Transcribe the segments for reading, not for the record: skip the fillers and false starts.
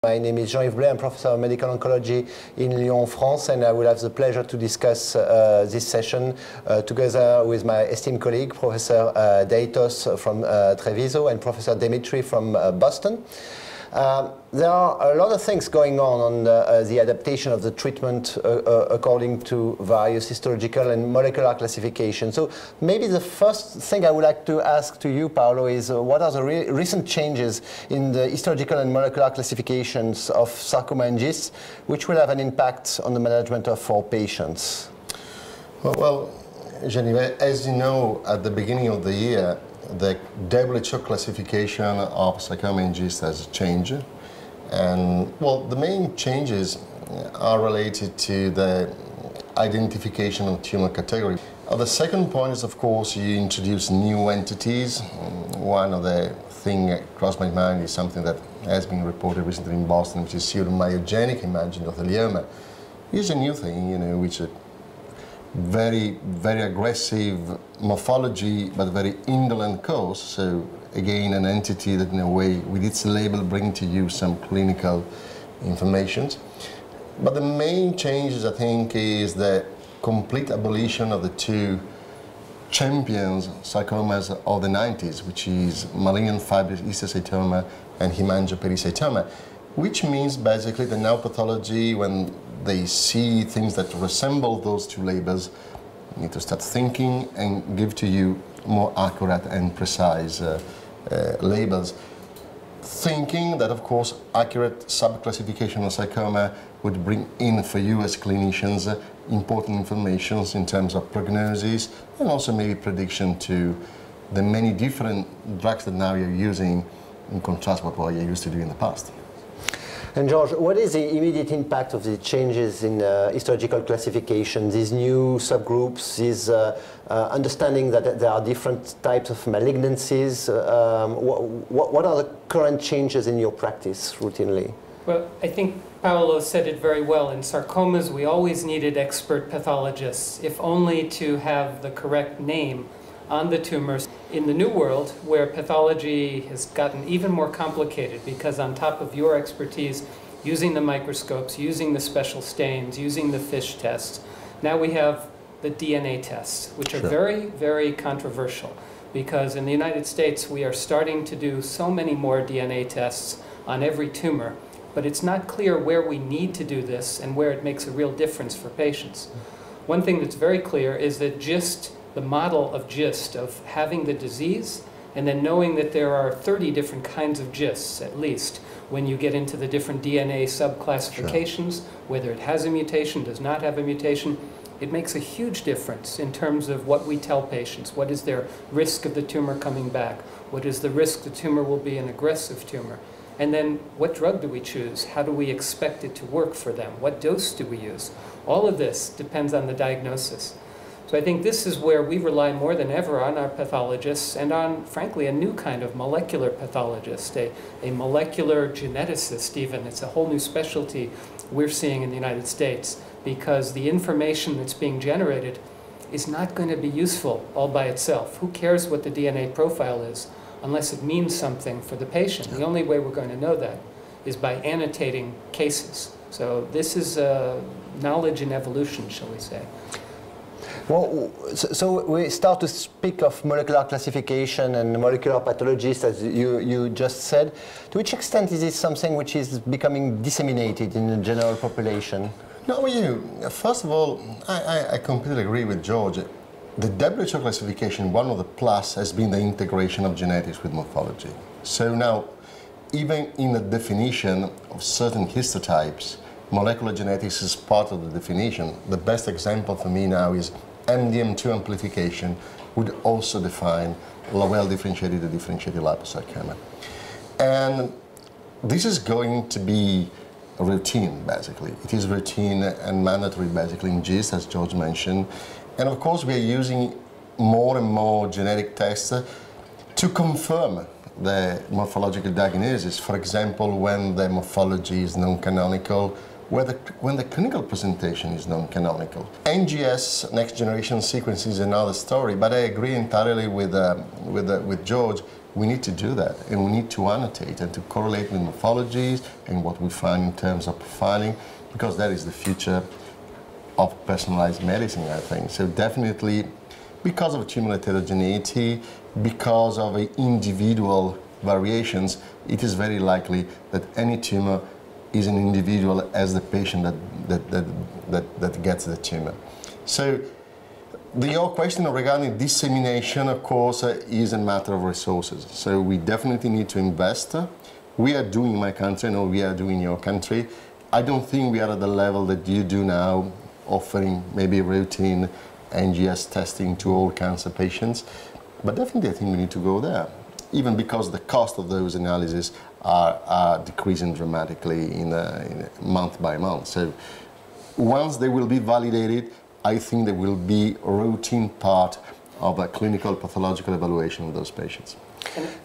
My name is Jean-Yves Blay. I'm Professor of Medical Oncology in Lyon, France, and I will have the pleasure to discuss this session together with my esteemed colleague, Professor Deitos from Treviso and Professor Demitri from Boston. There are a lot of things going on the adaptation of the treatment according to various histological and molecular classifications. So maybe the first thing I would like to ask to you, Paolo, is what are the recent changes in the histological and molecular classifications of sarcoma and GIST, which will have an impact on the management of our patients? Well, Genevieve, as you know, at the beginning of the year, the WHO classification of sarcoma and GIST has changed. And, well, the main changes are related to the identification of tumor category. The second point is, of course, you introduce new entities. One of the things that crossed my mind is something that has been reported recently in Boston, which is pseudomyogenic imagined mesothelioma. It's a new thing, you know, which is very, very aggressive morphology, but very indolent cause. So again, an entity that in a way, with its label, bring to you some clinical information. But the main changes, I think, is the complete abolition of the two champions sarcomas of the 90s, which is malignant fibrous histiocytoma and hemangiopericytoma, which means basically the now pathology, when they see things that resemble those two labels, need to start thinking and give to you more accurate and precise labels. Thinking that, of course, accurate subclassification of sarcoma would bring in for you as clinicians important information in terms of prognosis and also maybe prediction to the many different drugs that now you're using in contrast with what you used to do in the past. And George, what is the immediate impact of the changes in histological classification, these new subgroups, this understanding that there are different types of malignancies? What are the current changes in your practice routinely? Well, I think Paolo said it very well. In sarcomas, we always needed expert pathologists, if only to have the correct name on the tumors. In the new world, where pathology has gotten even more complicated, because on top of your expertise, using the microscopes, using the special stains, using the FISH tests, now we have the DNA tests, which are very, very controversial, because in the United States, we are starting to do so many more DNA tests on every tumor, but it's not clear where we need to do this and where it makes a real difference for patients. One thing that's very clear is that GIST, the model of GIST, of having the disease and then knowing that there are 30 different kinds of GISTs at least when you get into the different DNA subclassifications, whether it has a mutation, does not have a mutation, it makes a huge difference in terms of what we tell patients. What is their risk of the tumor coming back? What is the risk the tumor will be an aggressive tumor? And then what drug do we choose? How do we expect it to work for them? What dose do we use? All of this depends on the diagnosis. So I think this is where we rely more than ever on our pathologists and on, frankly, a new kind of molecular pathologist, a molecular geneticist even. It's a whole new specialty we're seeing in the United States, because the information that's being generated is not going to be useful all by itself. Who cares what the DNA profile is unless it means something for the patient? The only way we're going to know that is by annotating cases. So this is knowledge in evolution, shall we say. Well, so we start to speak of molecular classification and molecular pathologists, as you just said. To which extent is this something which is becoming disseminated in the general population? No, first of all, I completely agree with George. The WHO classification, one of the plus has been the integration of genetics with morphology. So now, even in the definition of certain histotypes, molecular genetics is part of the definition. The best example for me now is MDM2 amplification would also define well-differentiated or differentiated liposarcoma. And this is going to be routine, basically. It is routine and mandatory, basically, in GIST, as George mentioned. And of course, we are using more and more genetic tests to confirm the morphological diagnosis. For example, when the morphology is non-canonical, when the clinical presentation is non-canonical. NGS, next generation sequencing, is another story, but I agree entirely with George. we need to do that, and we need to annotate and to correlate with morphologies and what we find in terms of profiling, because that is the future of personalized medicine, I think. So definitely, because of tumor heterogeneity, because of individual variations, it is very likely that any tumor is an individual as the patient that gets the tumor. So your question regarding dissemination, of course, is a matter of resources. So we definitely need to invest. We are doing in my country, I know we are doing in your country. I don't think we are at the level that you do now, offering maybe routine NGS testing to all cancer patients. But definitely I think we need to go there, even because the cost of those analyses are decreasing dramatically in month by month. So once they will be validated, I think they will be a routine part of a clinical pathological evaluation of those patients.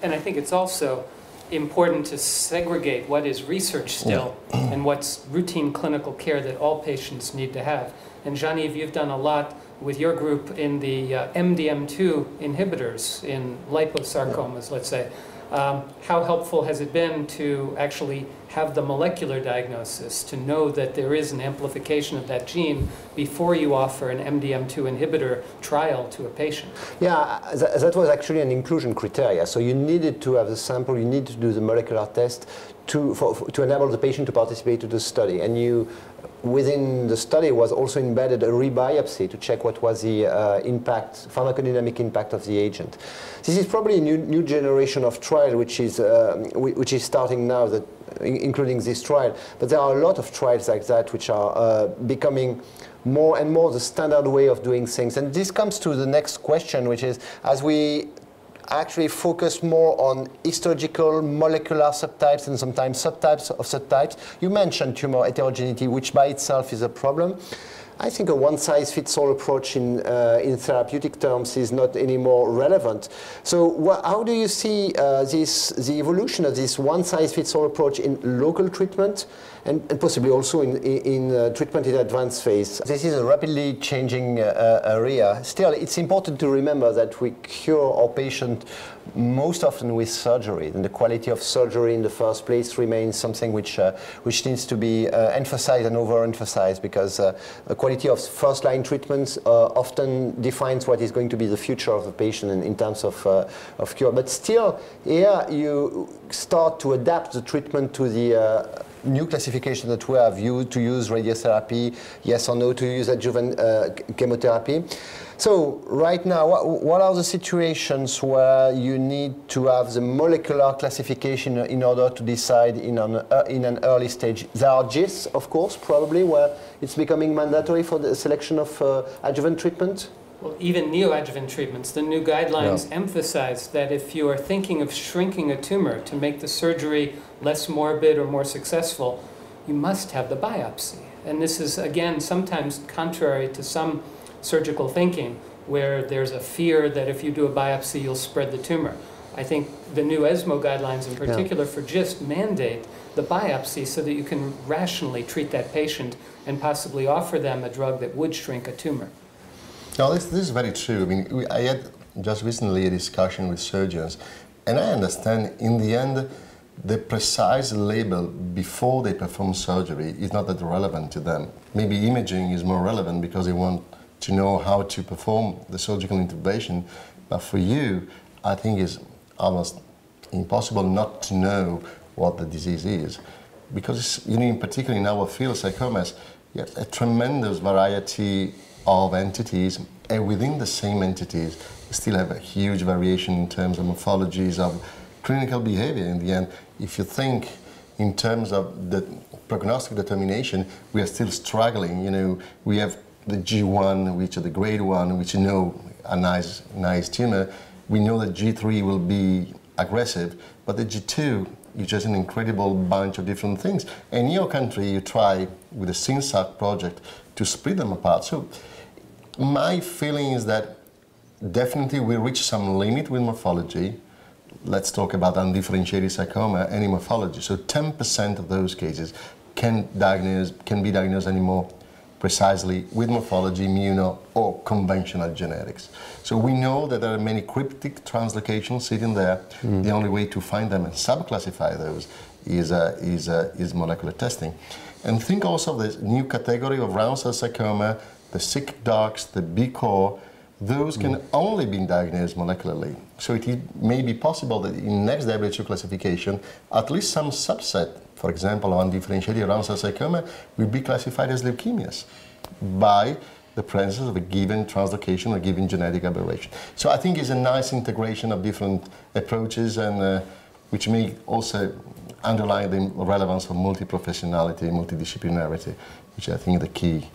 And I think it's also important to segregate what is research still and what's routine clinical care that all patients need to have. And Jean-Yves, you've done a lot with your group in the MDM2 inhibitors in liposarcomas, let's say. How helpful has it been to actually have the molecular diagnosis, to know that there is an amplification of that gene before you offer an MDM2 inhibitor trial to a patient? Yeah, that was actually an inclusion criteria. So you needed to have the sample, you needed to do the molecular test to enable the patient to participate to the study. And within the study was also embedded a rebiopsy to check what was the pharmacodynamic impact of the agent. This is probably a new generation of trial which is starting now, including this trial. But there are a lot of trials like that which are becoming more and more the standard way of doing things. And this comes to the next question, which is, as we actually focus more on histological, molecular subtypes and sometimes subtypes of subtypes. You mentioned tumor heterogeneity, which by itself is a problem. I think a one-size-fits-all approach in therapeutic terms is not anymore relevant. So how do you see the evolution of this one-size-fits-all approach in local treatment and possibly also in treatment in advanced phase? This is a rapidly changing area. Still, it's important to remember that we cure our patient most often with surgery, and the quality of surgery in the first place remains something which needs to be emphasized and overemphasized, because the quality of first-line treatments often defines what is going to be the future of the patient in terms of cure. But still, here you start to adapt the treatment to the new classification that we have, to use radiotherapy, yes or no, to use adjuvant chemotherapy. So right now, what are the situations where you need to have the molecular classification in order to decide in an early stage? There are GIST, of course, probably, where it's becoming mandatory for the selection of adjuvant treatment. Well, even neoadjuvant treatments, the new guidelines emphasize that if you are thinking of shrinking a tumor to make the surgery less morbid or more successful, you must have the biopsy. And this is, again, sometimes contrary to some surgical thinking, where there's a fear that if you do a biopsy, you'll spread the tumor. I think the new ESMO guidelines in particular for GIST mandate the biopsy so that you can rationally treat that patient and possibly offer them a drug that would shrink a tumor. No, this is very true. I mean, I had just recently a discussion with surgeons, and I understand in the end the precise label before they perform surgery is not that relevant to them. Maybe imaging is more relevant because they want to know how to perform the surgical intervention, but for you, I think it's almost impossible not to know what the disease is, because in particular in our field, sarcomas, you have a tremendous variety of entities, and within the same entities, you still have a huge variation in terms of morphologies, of clinical behavior. In the end, if you think in terms of the prognostic determination, we are still struggling. You know, we have the G1, which are the grade 1, which you know a nice tumor. We know that G3 will be aggressive, but the G2 is just an incredible bunch of different things. And in your country, you try with the SynSARC project to split them apart. So my feeling is that definitely we reach some limit with morphology. Let's talk about undifferentiated sarcoma and morphology. So 10% of those cases can be diagnosed anymore precisely with morphology, immuno, or conventional genetics. So we know that there are many cryptic translocations sitting there. The only way to find them and subclassify those is molecular testing. And think also of this new category of round cell sarcoma, the sick dogs, the B-core. Those can only be diagnosed molecularly. So it may be possible that in next WHO classification, at least some subset, for example, of undifferentiated round cell sarcoma, will be classified as leukemias by the presence of a given translocation or given genetic aberration. So I think it's a nice integration of different approaches, and which may also underline the relevance of multi-professionality, multidisciplinarity, which I think is the key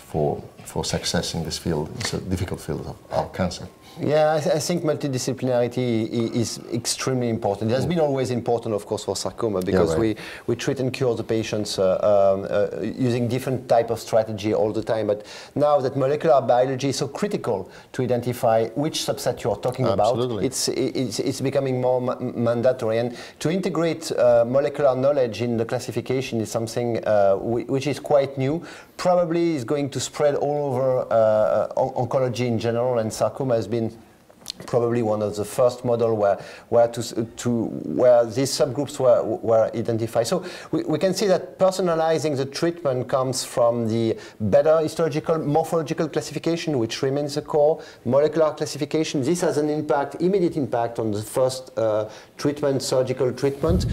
for success in this field. It's a difficult field of cancer. Yeah, I think multidisciplinarity is extremely important. It has been always important, of course, for sarcoma, because we treat and cure the patients using different type of strategy all the time. But now that molecular biology is so critical to identify which subset you are talking about, it's becoming more mandatory. And to integrate molecular knowledge in the classification is something which is quite new. Probably is going to spread all over oncology in general, and sarcoma has been probably one of the first model where these subgroups were identified. So we can see that personalizing the treatment comes from the better histological, morphological classification, which remains the core, molecular classification. This has an impact, immediate impact on the first treatment, surgical treatment.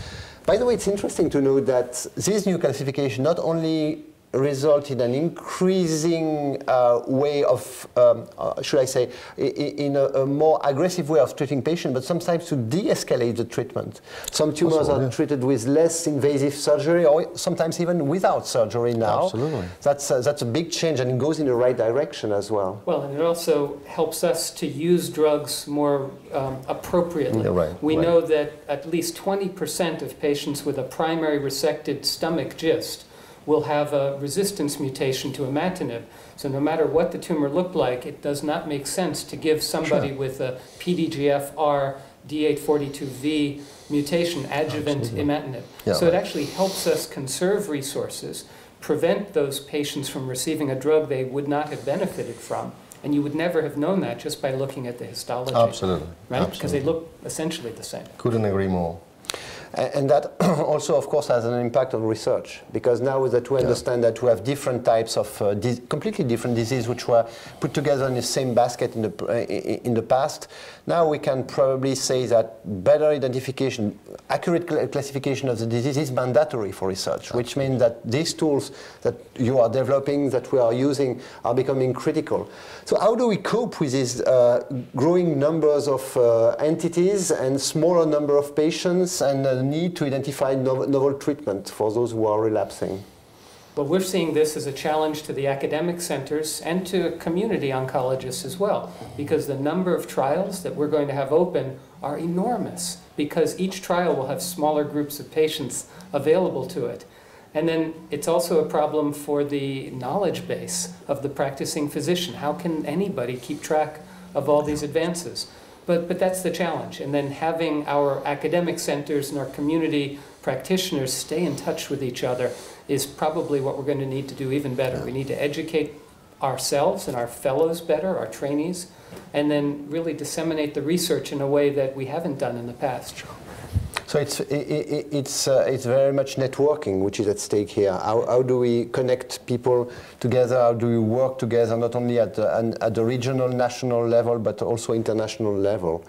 By the way, it's interesting to know that this new classification not only result in an increasing way of, should I say, in a more aggressive way of treating patients, but sometimes to de-escalate the treatment. Some tumors are treated with less invasive surgery, or sometimes even without surgery now. Absolutely. That's a big change, and it goes in the right direction as well. Well, and it also helps us to use drugs more appropriately. We know that at least 20% of patients with a primary resected stomach GIST will have a resistance mutation to imatinib. So no matter what the tumor looked like, it does not make sense to give somebody with a PDGFR D842V mutation adjuvant imatinib. So it actually helps us conserve resources, prevent those patients from receiving a drug they would not have benefited from. And you would never have known that just by looking at the histology. Absolutely. Right? Because they look essentially the same. Couldn't agree more. And that also, of course, has an impact on research, because now that we understand that we have different types of completely different diseases which were put together in the same basket in the past, now we can probably say that better identification, accurate classification of the disease is mandatory for research, which means that these tools that you are developing, that we are using, are becoming critical. So how do we cope with these growing numbers of entities and smaller number of patients, and the need to identify novel treatment for those who are relapsing? Well, we're seeing this as a challenge to the academic centers and to community oncologists as well, because the number of trials that we're going to have open are enormous, because each trial will have smaller groups of patients available to it. And then it's also a problem for the knowledge base of the practicing physician. How can anybody keep track of all these advances? But that's the challenge. And then having our academic centers and our community practitioners stay in touch with each other is probably what we're going to need to do even better. We need to educate ourselves and our fellows better, our trainees, and then really disseminate the research in a way that we haven't done in the past. So it's very much networking which is at stake here. How do we connect people together? How do we work together, not only at the regional, national level, but also international level?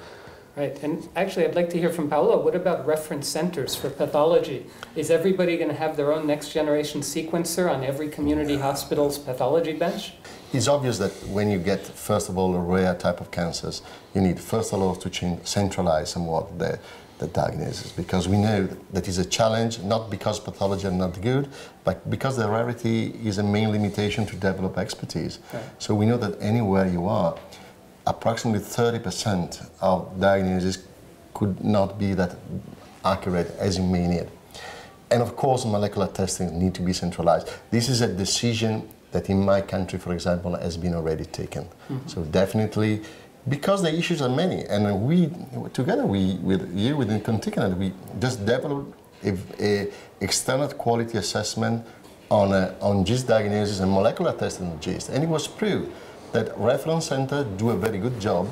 Right, and actually I'd like to hear from Paolo. What about reference centers for pathology? Is everybody going to have their own next generation sequencer on every community hospital's pathology bench? It's obvious that when you get, first of all, a rare type of cancers, you need, first of all, to centralize somewhat the diagnosis, because we know that is a challenge, not because pathology are not good, but because the rarity is a main limitation to develop expertise. Right. So we know that anywhere you are, approximately 30% of diagnosis could not be that accurate as you may need. And of course, molecular testing need to be centralized. This is a decision that in my country, for example, has been already taken. Mm-hmm. So definitely, because the issues are many, and we, together with you within Conticanet, we just developed a external quality assessment on GIST diagnosis and molecular testing of GIST, and it was proved that reference centers do a very good job,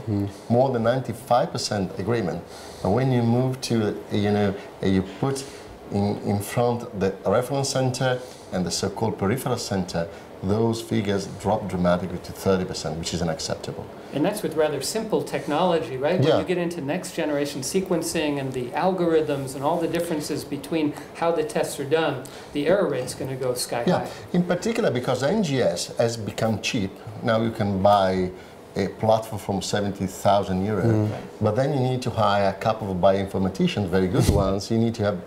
more than 95% agreement. And when you move to, you put in front the reference center and the so-called peripheral center, those figures drop dramatically to 30%, which is unacceptable. And that's with rather simple technology, right? When you get into next generation sequencing and the algorithms and all the differences between how the tests are done, the error rate's going to go sky high. In particular because NGS has become cheap. Now you can buy a platform from 70,000 euros, but then you need to hire a couple of bioinformaticians, very good ones. You need to have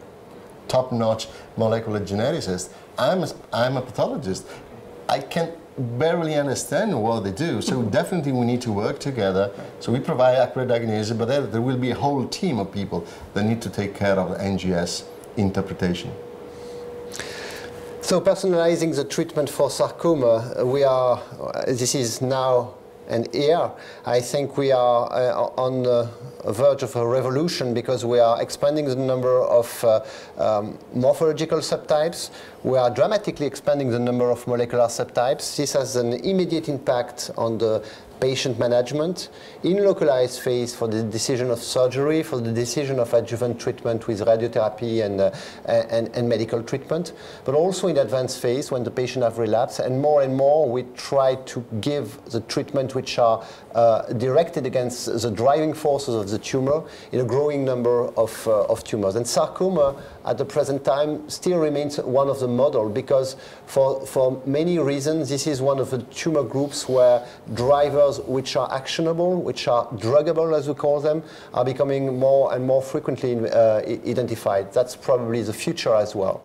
top-notch molecular geneticists. I'm a pathologist. I can barely understand what they do, so definitely we need to work together. So we provide accurate diagnosis, but there will be a whole team of people that need to take care of the NGS interpretation. So personalizing the treatment for sarcoma, this is now and here, I think we are on the verge of a revolution because we are expanding the number of morphological subtypes. We are dramatically expanding the number of molecular subtypes. This has an immediate impact on the patient management in localized phase for the decision of surgery, for the decision of adjuvant treatment with radiotherapy and medical treatment, but also in advanced phase when the patient have relapsed. And more we try to give the treatment which are directed against the driving forces of the tumor in a growing number of tumors. And sarcoma at the present time still remains one of the model because for many reasons this is one of the tumor groups where drivers which are actionable, which are druggable as we call them, are becoming more and more frequently identified. That's probably the future as well.